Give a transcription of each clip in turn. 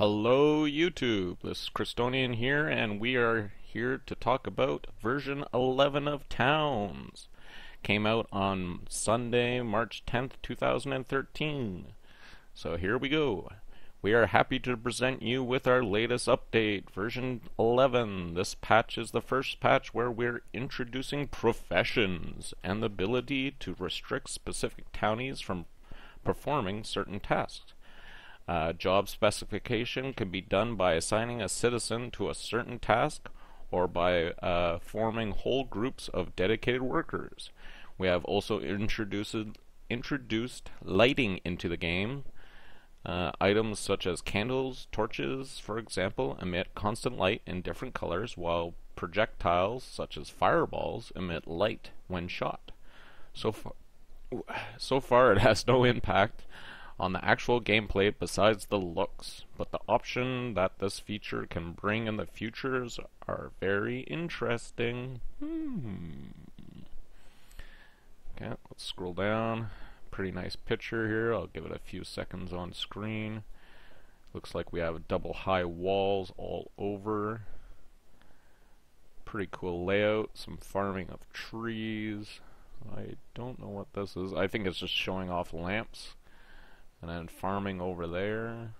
Hello YouTube, this is Christonian here, and we are here to talk about version 11 of Towns. Came out on Sunday, March 10th, 2013. So here we go. We are happy to present you with our latest update, version 11. This patch is the first patch where we're introducing professions and the ability to restrict specific townies from performing certain tasks. Job specification can be done by assigning a citizen to a certain task or by forming whole groups of dedicated workers. We have also introduced lighting into the game. Items such as candles, torches, for example, emit constant light in different colors, while projectiles such as fireballs emit light when shot. So far it has no impact on the actual gameplay besides the looks, but the option that this feature can bring in the futures are very interesting. Okay, let's scroll down. Pretty nice picture here. I'll give it a few seconds on screen. Looks like we have double high walls all over. Pretty cool layout. Some farming of trees. I don't know what this is. I think it's just showing off lamps. And then farming over there.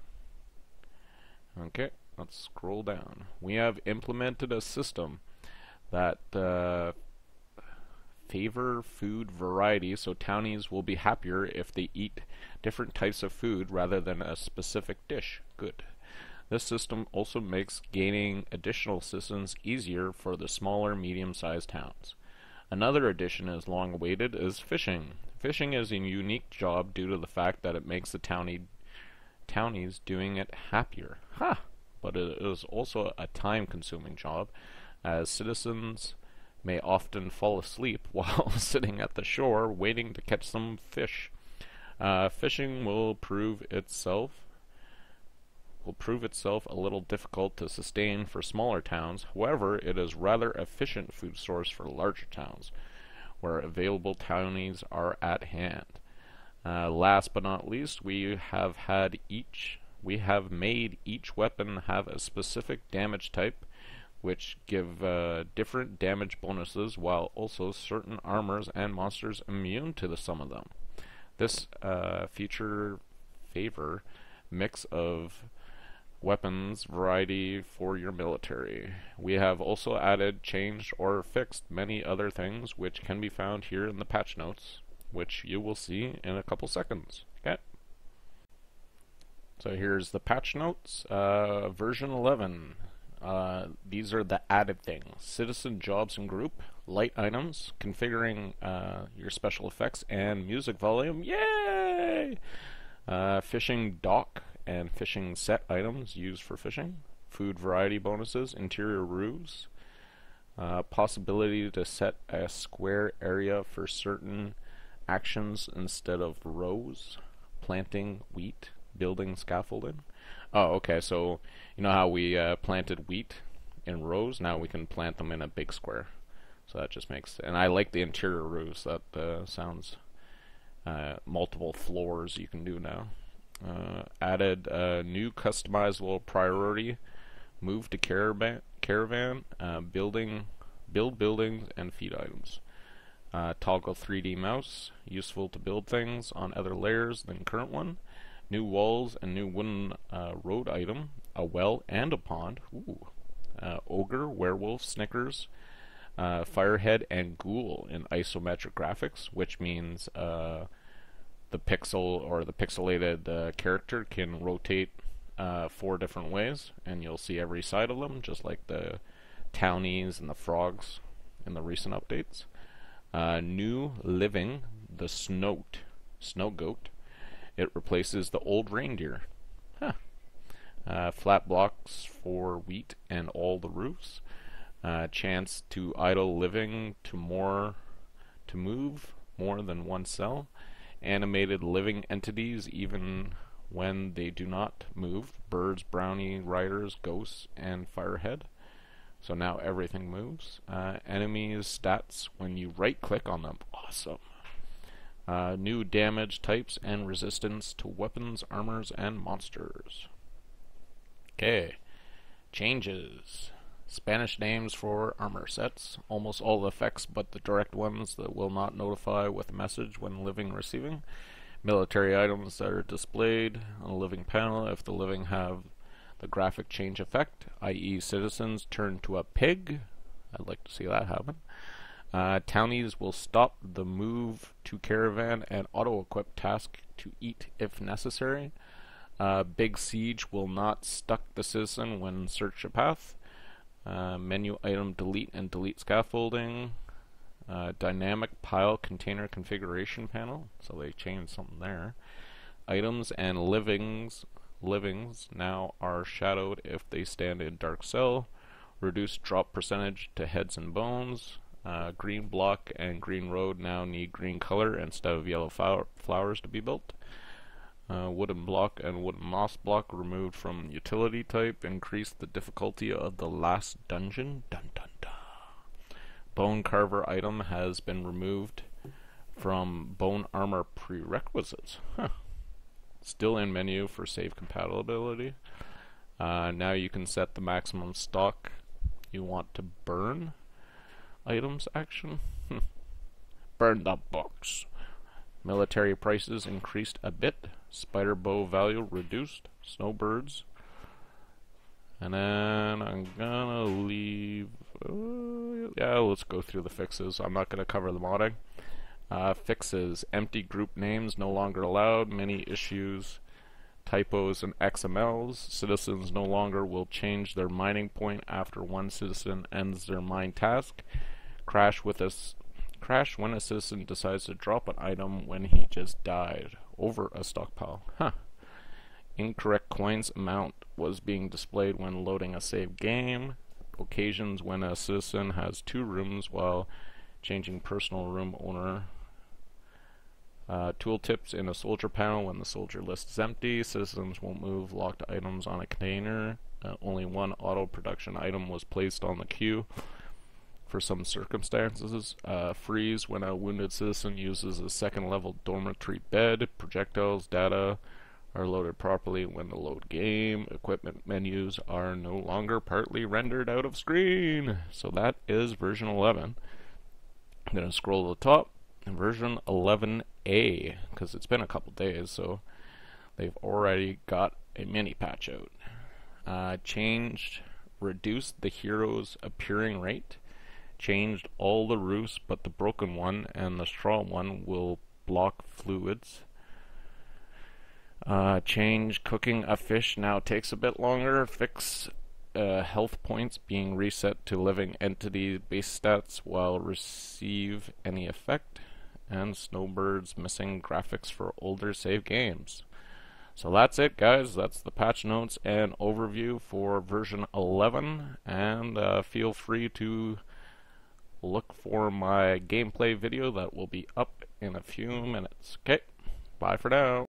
Okay, let's scroll down. We have implemented a system that favor food variety, so townies will be happier if they eat different types of food rather than a specific dish. Good. This system also makes gaining additional citizens easier for the smaller, medium-sized towns. Another addition is long awaited is fishing. Fishing is a unique job due to the fact that it makes the townies doing it happier. But it is also a time-consuming job, as citizens may often fall asleep while sitting at the shore waiting to catch some fish. Fishing will prove itself a little difficult to sustain for smaller towns. However, it is rather efficient food source for larger towns, where available townies are at hand. Last but not least, we have made each weapon have a specific damage type, which give different damage bonuses, while also certain armors and monsters immune to some of them. This feature favor mix of weapons variety for your military. We have also added, changed, or fixed many other things which can be found here in the patch notes, which you will see in a couple seconds. Okay. So here's the patch notes, version 11. These are the added things: citizen jobs and group, light items, configuring your special effects and music volume. Yay! Fishing dock and fishing set items used for fishing, food variety bonuses, interior roofs, possibility to set a square area for certain actions instead of rows, planting wheat, building scaffolding. Oh, okay, so you know how we planted wheat in rows? Now we can plant them in a big square. So that just makes, and I like the interior roofs. That sounds multiple floors you can do now. Added a new customizable priority, move to caravan, build buildings and feed items. Toggle 3D mouse, useful to build things on other layers than current one. New walls and new wooden road item, a well and a pond. Ooh. Ogre, werewolf, Snickers, firehead, and ghoul in isometric graphics, which means the pixel or the pixelated character can rotate 4 different ways, and you'll see every side of them, just like the townies and the frogs in the recent updates. New living, the snow goat. It replaces the old reindeer. Flat blocks for wheat and all the roofs. Chance to idle living to move more than one cell. Animated living entities even when they do not move. Birds, brownie, riders, ghosts, and firehead. So now everything moves. Enemies stats when you right click on them. Awesome. New damage types and resistance to weapons, armors, and monsters. Okay, changes. Spanish names for armor sets. Almost all the effects but the direct ones that will not notify with a message when living or receiving. Military items that are displayed on a living panel if the living have the graphic change effect, i.e. citizens turn to a pig. I'd like to see that happen. Townies will stop the move to caravan and auto-equip task to eat if necessary. Big siege will not stuck the citizen when search a path. Menu item delete and delete scaffolding. Dynamic pile container configuration panel, so they changed something there. Items and livings now are shadowed if they stand in dark cell. Reduced drop percentage to heads and bones. Green block and green road now need green color instead of yellow flowers to be built. Wooden block and wooden moss block removed from utility type. Increased the difficulty of the last dungeon. Dun dun dun. Bone carver item has been removed from bone armor prerequisites. Huh. Still in menu for save compatibility. Now you can set the maximum stock you want to burn items action. Burn the books. Military prices increased a bit. Spider bow value reduced. Snowbirds. And then I'm gonna leave. Yeah, let's go through the fixes. I'm not gonna cover the modding. Fixes. Empty group names no longer allowed. Many issues. Typos and XMLs. Citizens no longer will change their mining point after one citizen ends their mine task. Crash when a citizen decides to drop an item when he just died over a stockpile. Huh. Incorrect coins amount was being displayed when loading a save game. Occasions when a citizen has 2 rooms while changing personal room owner. Tooltips in a soldier panel when the soldier list is empty. Citizens won't move locked items on a container. Only one auto production item was placed on the queue for some circumstances. Freeze when a wounded citizen uses a second level dormitory bed. Projectiles data are loaded properly when the load game. Equipment menus are no longer partly rendered out of screen. So that is version 11. I'm going to scroll to the top. Version 11A, because it's been a couple days, so they've already got a mini patch out. Reduced the hero's appearing rate. Changed all the roofs but the broken one and the straw one will block fluids. Change cooking a fish now takes a bit longer. Fix health points being reset to living entity base stats while receive any effect. And snowbirds missing graphics for older save games. So that's it, guys. That's the patch notes and overview for version 11. And feel free to look for my gameplay video that will be up in a few minutes. Okay, bye for now.